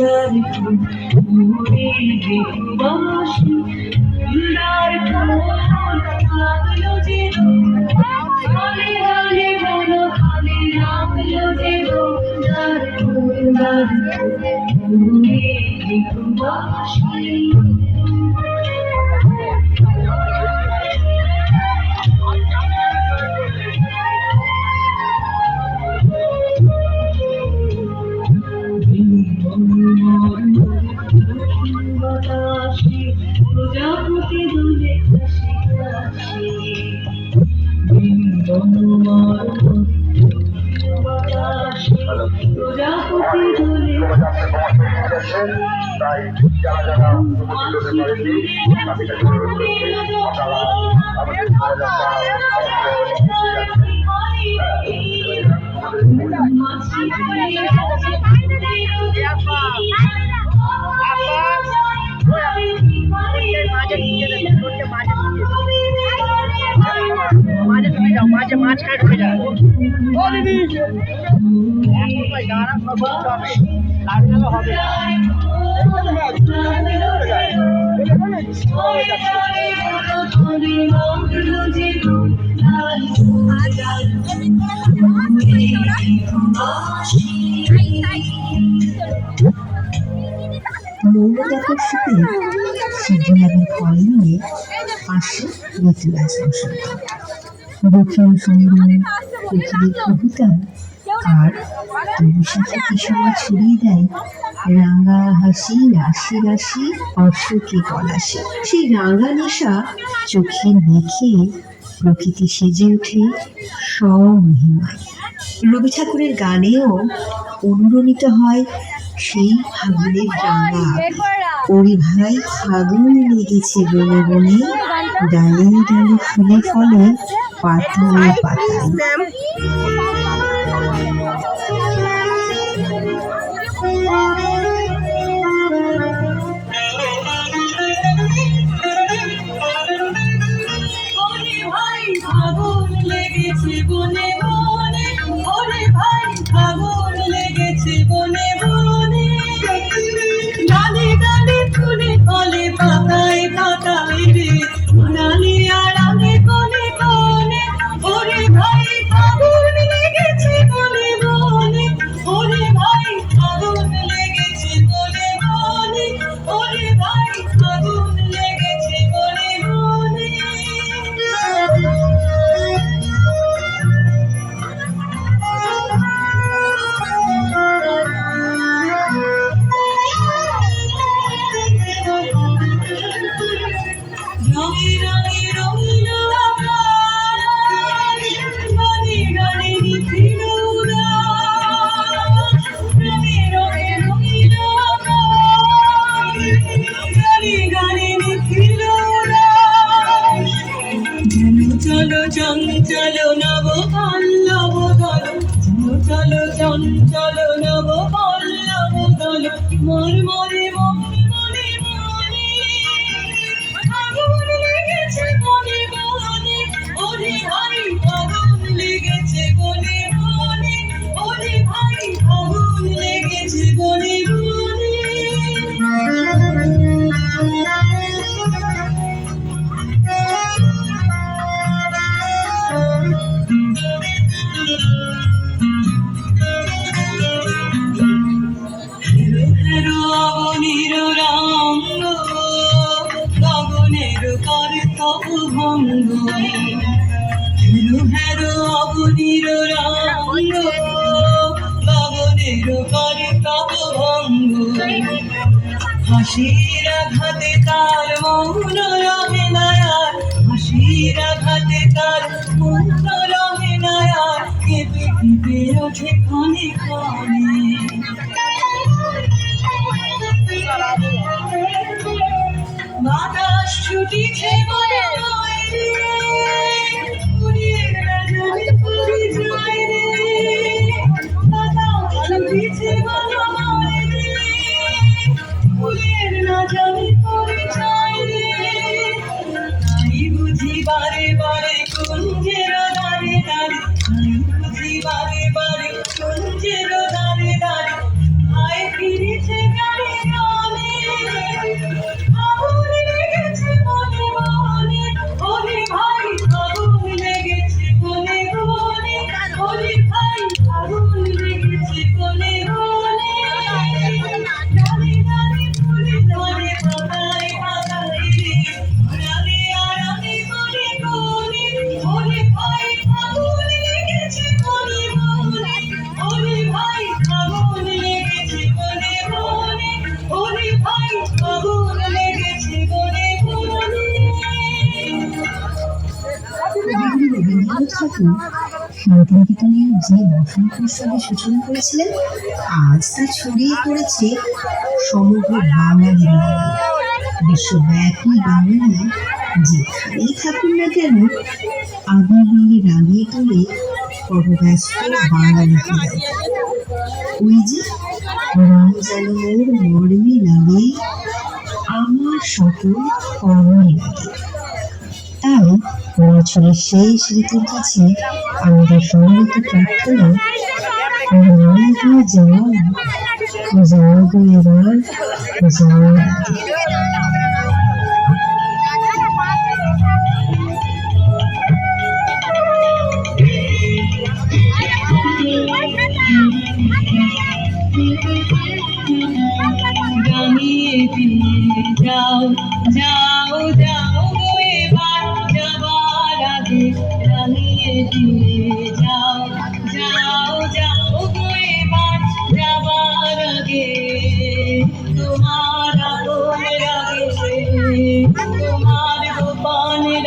রোজার ঘুরে দেহবাসী উল্লার লাগলো যে গানে গানে বলো গানে লাগলো যে রোজার ঘুরে দেহবাসী প্রজাপতি দোলে হাসি হাসি প্রজাপতি দোলে মাঝে মাঝখানে ঢুকে যায় ও দিদি গানা সব হবে লাগলে হবে মৌলদাতার সাথে সিদ্ধলাভের ফল নিয়ে আসে ঋতুরাজ বসন্ত দক্ষিণ সুন্দর পৃথিবীর কবিতা আর তবুর সাথে কি সময় ছড়িয়ে দেয় রাঙা হাসি রাশি রাশি অর্থকে পলাশি সেই রাঙা নেশা চোখে মেখে প্রকৃতি সেজে ওঠে স্বমহিমায় রবি ঠাকুরের গানেও অনুরণিত হয় সেই ফাগুনের রাঙা ওরে ভাই ফাগুন লেগেছে বনে বনে ডালে ডালে ফুলে ফলে পাতায় পাতায় ফাগুন লেগেছে বনে বনে ওরে ভাই ফাগুন লেগেছে বনে বনে ডালে ডালে ফুলে ফলে পাতায় পাতায় রে নালি আড়ালে কোনে কোনে ওরে ভাই ফাগুন লেগেছে বনে বনে ওরে ভাই ফাগুন লেগেছে বনে বনে ওরে ভাই ফাগুন লেগেছে বনে বনে রঙে রঙে রঙিন আকাশ গানে গানে নিখিল উদাস রঙে রঙে রঙিন আকাশ গানে গানে নিখিল উদাস চলো চঞ্চল নব পল্লব দল চলো চঞ্চল নব পল্লব দল মর মরে মর মরে মরে ফাগুন লেগেছে বনে বনে ওরে ভাই ফাগুন লেগেছে বনে বনে ওরে ভাই ফাগুন লেগেছে বনে বনে অবনীর রঙ্গ গগনের কর্তব ভঙ্গ হেরো অবনীর রঙ্গ গগনের কর্তব ভঙ্গ হাসির আঘাতে তার মৌন রহে নায়ার হাসির আঘাতে তার মৌন রহে নায়ার কেঁপে কেঁপে ওঠে ক্ষণে ক্ষণে বাতাস ছুটিছে বলে ফুলের রাজনে ফুলে যায় রে বাতাস ছুটিছে বলে ফুলের রাজনে ফুলে যায় রে তাই বুঝি বারে বারে কুঞ্জের দাঁড়ে দাঁড়ে তাই বুঝি বারে বারে কুঞ্জের দাঁড়ে দাঁড়ে ভাই ফিরেছে ঠাকুর শান্তিনিকেতনে যে বসন্ত উৎসবের সূচনা করেছিলেন, আজ তা ছড়িয়ে পড়েছে সমগ্র বাঙালি মনে। বিশ্বব্যাপী বাঙালি যেখানেই থাকুন না কেন, আবির রঙে রাঙিয়ে তোলে কর্মব্যস্ত বাঙালি হৃদয়। ওই যে রং যেন মোর মর্মে লাগে, আমার সকল কর্মে লাগে। তাই বছরের শেষ ঋতুর কাছে আমাদের সম্মিলিত প্রার্থনা, মনে গিয়ে যাও, যাও গো এবার, যাও আগে। জানিয়ে দিয়ে যাও, যাও যাও গো এবার, যাবার আগে জানিয়ে দিয়ে যাও।